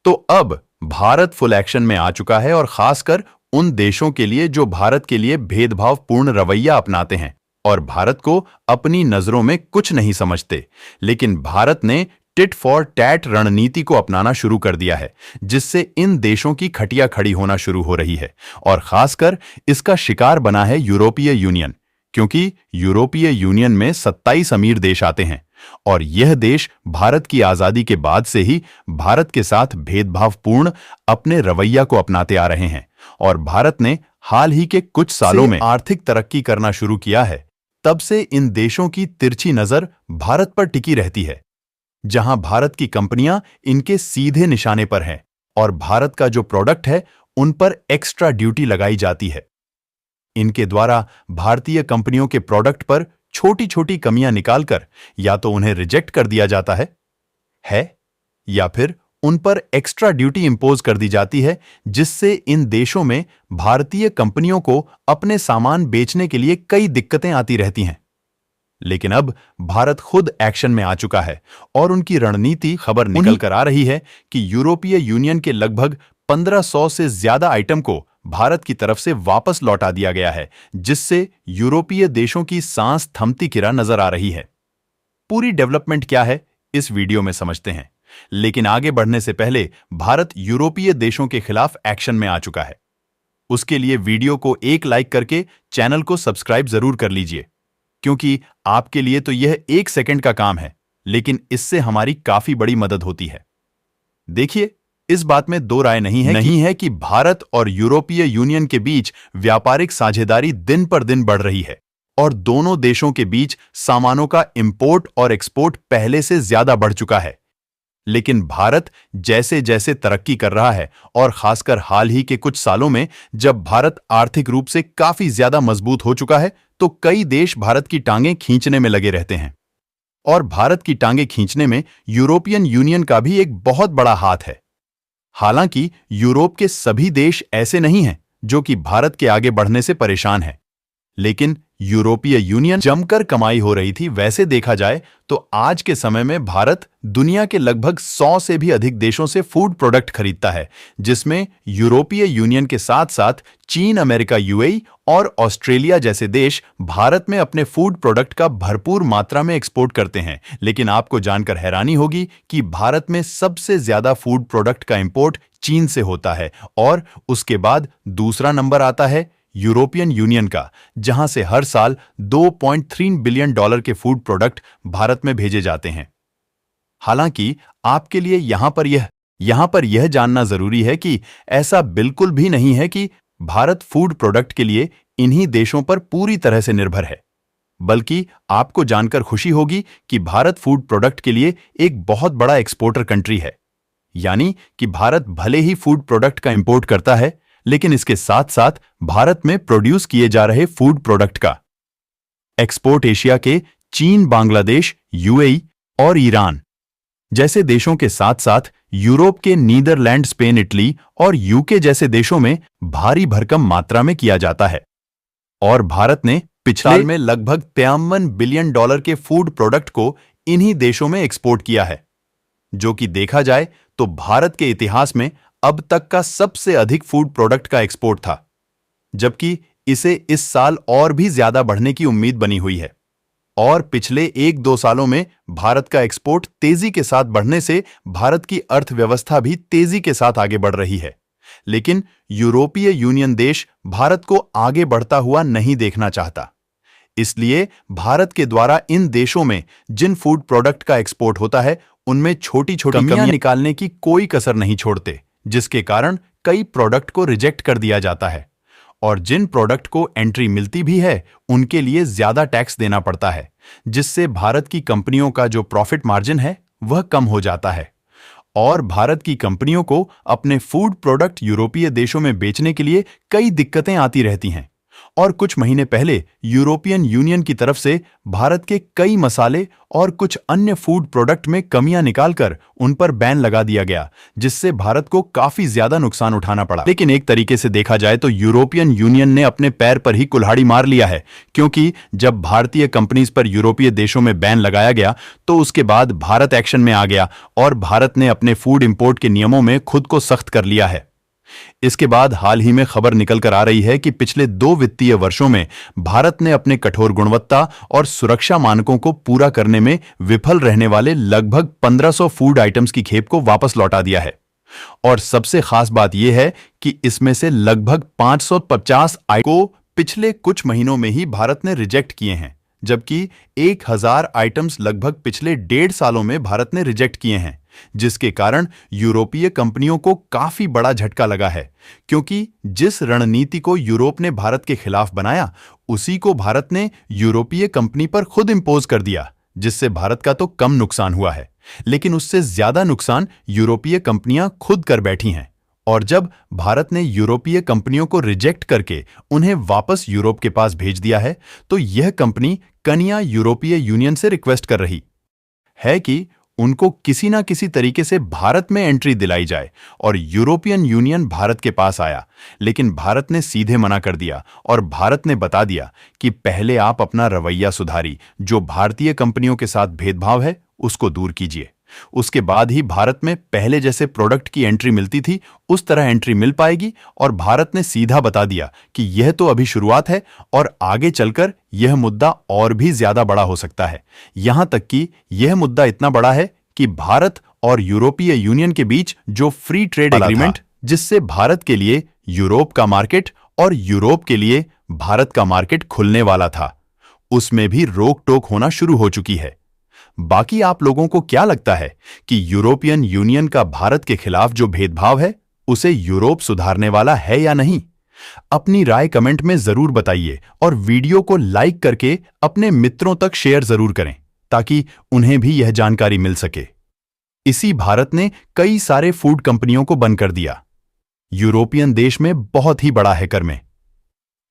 तो अब Bharat full action में आ चुका है और खासकर उन देशों के लिए जो भारत के लिए भेदभावपूर्ण रवैया अपनाते हैं और भारत को अपनी नजरों में कुछ नहीं समझते। लेकिन भारत ने टिट फॉर टैट रणनीति को अपनाना शुरू कर दिया है, जिससे इन देशों की खटिया खड़ी होना शुरू हो रही है और खासकर इसका शिकार बना है यूरोपीय यूनियन, क्योंकि यूरोपीय यूनियन में 27 अमीर देश आते हैं और यह देश भारत की आजादी के बाद से ही भारत के साथ भेदभावपूर्ण अपने रवैया को अपनाते आ रहे हैं और भारत ने हाल ही के कुछ सालों में आर्थिक तरक्की करना शुरू किया है। तब से इन देशों की तिरछी नजर भारत पर टिकी रहती है, जहां भारत की कंपनियां इनके सीधे निशाने पर हैं और भारत का जो प्रोडक्ट है उन पर एक्स्ट्रा ड्यूटी लगाई जाती है। इनके द्वारा भारतीय कंपनियों के प्रोडक्ट पर छोटी छोटी कमियां निकालकर या तो उन्हें रिजेक्ट कर दिया जाता है या फिर उन पर एक्स्ट्रा ड्यूटी इंपोज कर दी जाती है, जिससे इन देशों में भारतीय कंपनियों को अपने सामान बेचने के लिए कई दिक्कतें आती रहती हैं। लेकिन अब भारत खुद एक्शन में आ चुका है और उनकी रणनीति खबर निकल कर आ रही है कि यूरोपीय यूनियन के लगभग 1500 से ज्यादा आइटम को भारत की तरफ से वापस लौटा दिया गया है, जिससे यूरोपीय देशों की सांस थमती किरा नजर आ रही है। पूरी डेवलपमेंट क्या है इस वीडियो में समझते हैं, लेकिन आगे बढ़ने से पहले भारत यूरोपीय देशों के खिलाफ एक्शन में आ चुका है। उसके लिए वीडियो को एक लाइक करके चैनल को सब्सक्राइब जरूर कर लीजिए, क्योंकि आपके लिए तो यह 1 सेकंड का काम है, लेकिन इससे हमारी काफी बड़ी मदद होती है। देखिए, इस बात में दो राय नहीं है कि भारत और यूरोपीय यूनियन के बीच व्यापारिक साझेदारी दिन पर दिन बढ़ रही है और दोनों देशों के बीच सामानों का इंपोर्ट और एक्सपोर्ट पहले से ज्यादा बढ़ चुका है। लेकिन भारत जैसे जैसे तरक्की कर रहा है और खासकर हाल ही के कुछ सालों में जब भारत आर्थिक रूप से काफी ज्यादा मजबूत हो चुका है, तो कई देश भारत की टांगें खींचने में लगे रहते हैं और भारत की टांगें खींचने में यूरोपियन यूनियन का भी एक बहुत बड़ा हाथ है। हालांकि यूरोप के सभी देश ऐसे नहीं हैं जो कि भारत के आगे बढ़ने से परेशान हैं, लेकिन यूरोपीय यूनियन जमकर कमाई हो रही थी। वैसे देखा जाए तो आज के समय में भारत दुनिया के लगभग 100 से भी अधिक देशों से फूड प्रोडक्ट खरीदता है, जिसमें यूरोपीय यूनियन के साथ साथ चीन, अमेरिका, यूएई और ऑस्ट्रेलिया जैसे देश भारत में अपने फूड प्रोडक्ट का भरपूर मात्रा में एक्सपोर्ट करते हैं। लेकिन आपको जानकर हैरानी होगी कि भारत में सबसे ज्यादा फूड प्रोडक्ट का इंपोर्ट चीन से होता है और उसके बाद दूसरा नंबर आता है यूरोपियन यूनियन का, जहां से हर साल $2.3 बिलियन के फूड प्रोडक्ट भारत में भेजे जाते हैं। हालांकि आपके लिए यहां पर यह जानना जरूरी है कि ऐसा बिल्कुल भी नहीं है कि भारत फूड प्रोडक्ट के लिए इन्हीं देशों पर पूरी तरह से निर्भर है, बल्कि आपको जानकर खुशी होगी कि भारत फूड प्रोडक्ट के लिए एक बहुत बड़ा एक्सपोर्टर कंट्री है। यानी कि भारत भले ही फूड प्रोडक्ट का इंपोर्ट करता है, लेकिन इसके साथ साथ भारत में प्रोड्यूस किए जा रहे फूड प्रोडक्ट का एक्सपोर्ट एशिया के चीन, बांग्लादेश, यूएई और ईरान जैसे देशों के साथ साथ यूरोप के नीदरलैंड, स्पेन, इटली और यूके जैसे देशों में भारी भरकम मात्रा में किया जाता है। और भारत ने पिछले साल में लगभग $53 बिलियन के फूड प्रोडक्ट को इन्हीं देशों में एक्सपोर्ट किया है, जो कि देखा जाए तो भारत के इतिहास में अब तक का सबसे अधिक फूड प्रोडक्ट का एक्सपोर्ट था, जबकि इसे इस साल और भी ज्यादा बढ़ने की उम्मीद बनी हुई है। और पिछले 1-2 सालों में भारत का एक्सपोर्ट तेजी के साथ बढ़ने से भारत की अर्थव्यवस्था भी तेजी के साथ आगे बढ़ रही है। लेकिन यूरोपीय यूनियन देश भारत को आगे बढ़ता हुआ नहीं देखना चाहता, इसलिए भारत के द्वारा इन देशों में जिन फूड प्रोडक्ट का एक्सपोर्ट होता है उनमें छोटी छोटी कमियां निकालने की कोई कसर नहीं छोड़ते, जिसके कारण कई प्रोडक्ट को रिजेक्ट कर दिया जाता है और जिन प्रोडक्ट को एंट्री मिलती भी है उनके लिए ज्यादा टैक्स देना पड़ता है, जिससे भारत की कंपनियों का जो प्रॉफिट मार्जिन है वह कम हो जाता है और भारत की कंपनियों को अपने फूड प्रोडक्ट यूरोपीय देशों में बेचने के लिए कई दिक्कतें आती रहती हैं और कुछ महीने पहले यूरोपियन यूनियन की तरफ से भारत के कई मसाले और कुछ अन्य फूड प्रोडक्ट में कमियां निकालकर उन पर बैन लगा दिया गया, जिससे भारत को काफी ज्यादा नुकसान उठाना पड़ा। लेकिन एक तरीके से देखा जाए तो यूरोपियन यूनियन ने अपने पैर पर ही कुल्हाड़ी मार लिया है, क्योंकि जब भारतीय कंपनीज पर यूरोपीय देशों में बैन लगाया गया तो उसके बाद भारत एक्शन में आ गया और भारत ने अपने फूड इंपोर्ट के नियमों में खुद को सख्त कर लिया है। इसके बाद हाल ही में खबर निकल कर आ रही है कि पिछले 2 वित्तीय वर्षों में भारत ने अपने कठोर गुणवत्ता और सुरक्षा मानकों को पूरा करने में विफल रहने वाले लगभग 1500 फूड आइटम्स की खेप को वापस लौटा दिया है। और सबसे खास बात यह है कि इसमें से लगभग 550 आइटम को पिछले कुछ महीनों में ही भारत ने रिजेक्ट किए हैं, जबकि 1000 आइटम्स लगभग पिछले 1.5 सालों में भारत ने रिजेक्ट किए हैं, जिसके कारण यूरोपीय कंपनियों को काफी बड़ा झटका लगा है, क्योंकि जिस रणनीति को यूरोप ने भारत के खिलाफ बनाया उसी को भारत ने यूरोपीय कंपनी पर खुद इंपोज कर दिया, जिससे भारत का तो कम नुकसान हुआ है, लेकिन उससे ज्यादा नुकसान यूरोपीय कंपनियां खुद कर बैठी हैं। और जब भारत ने यूरोपीय कंपनियों को रिजेक्ट करके उन्हें वापस यूरोप के पास भेज दिया है, तो यह कंपनी कनिया यूरोपीय यूनियन से रिक्वेस्ट कर रही है कि उनको किसी ना किसी तरीके से भारत में एंट्री दिलाई जाए, और यूरोपियन यूनियन भारत के पास आया, लेकिन भारत ने सीधे मना कर दिया और भारत ने बता दिया कि पहले आप अपना रवैया सुधारी, जो भारतीय कंपनियों के साथ भेदभाव है उसको दूर कीजिए। उसके बाद ही भारत में पहले जैसे प्रोडक्ट की एंट्री मिलती थी उस तरह एंट्री मिल पाएगी, और भारत ने सीधा बता दिया कि यह तो अभी शुरुआत है और आगे चलकर यह मुद्दा और भी ज्यादा बड़ा हो सकता है। यहां तक कि यह मुद्दा इतना बड़ा है कि भारत और यूरोपीय यूनियन के बीच जो फ्री ट्रेड एग्रीमेंट, जिससे भारत के लिए यूरोप का मार्केट और यूरोप के लिए भारत का मार्केट खुलने वाला था, उसमें भी रोक टोक होना शुरू हो चुकी है। बाकी आप लोगों को क्या लगता है कि यूरोपियन यूनियन का भारत के खिलाफ जो भेदभाव है उसे यूरोप सुधारने वाला है या नहीं? अपनी राय कमेंट में जरूर बताइए और वीडियो को लाइक करके अपने मित्रों तक शेयर जरूर करें, ताकि उन्हें भी यह जानकारी मिल सके। इसी भारत ने कई सारे फूड कंपनियों को बंद कर दिया। यूरोपियन देश में बहुत ही बड़ा है कर में।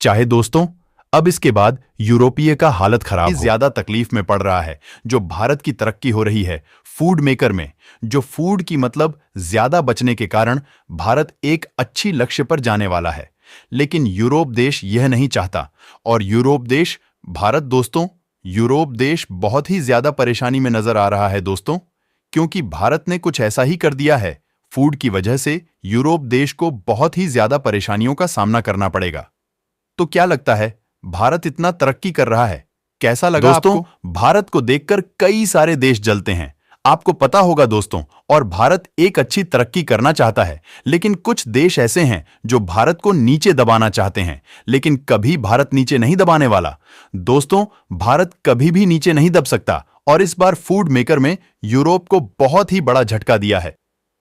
चाहे दोस्तों अब इसके बाद यूरोपीय का हालत खराब हो, ज्यादा तकलीफ में पड़ रहा है। जो भारत की तरक्की हो रही है फूड मेकर में, जो फूड की मतलब ज्यादा बचने के कारण भारत एक अच्छी लक्ष्य पर जाने वाला है, लेकिन यूरोप देश यह नहीं चाहता। और यूरोप देश दोस्तों, यूरोप देश बहुत ही ज्यादा परेशानी में नजर आ रहा है दोस्तों, क्योंकि भारत ने कुछ ऐसा ही कर दिया है। फूड की वजह से यूरोप देश को बहुत ही ज्यादा परेशानियों का सामना करना पड़ेगा। तो क्या लगता है, भारत इतना तरक्की कर रहा है, कैसा लगा दोस्तों? भारत को देखकर कई सारे देश जलते हैं, आपको पता होगा दोस्तों। और भारत एक अच्छी तरक्की करना चाहता है, लेकिन कुछ देश ऐसे हैं जो भारत को नीचे दबाना चाहते हैं, लेकिन कभी भारत नीचे नहीं दबाने वाला दोस्तों। भारत कभी भी नीचे नहीं दब सकता, और इस बार फूड मेकर में यूरोप को बहुत ही बड़ा झटका दिया है।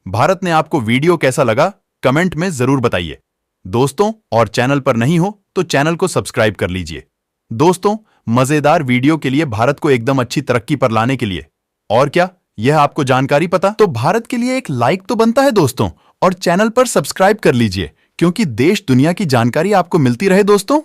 भारत ने आपको वीडियो कैसा लगा कमेंट में जरूर बताइए दोस्तों, और चैनल पर नहीं हो तो चैनल को सब्सक्राइब कर लीजिए दोस्तों। मजेदार वीडियो के लिए, भारत को एकदम अच्छी तरक्की पर लाने के लिए। और क्या यह आपको जानकारी पता? तो भारत के लिए एक लाइक तो बनता है दोस्तों, और चैनल पर सब्सक्राइब कर लीजिए, क्योंकि देश दुनिया की जानकारी आपको मिलती रहे दोस्तों।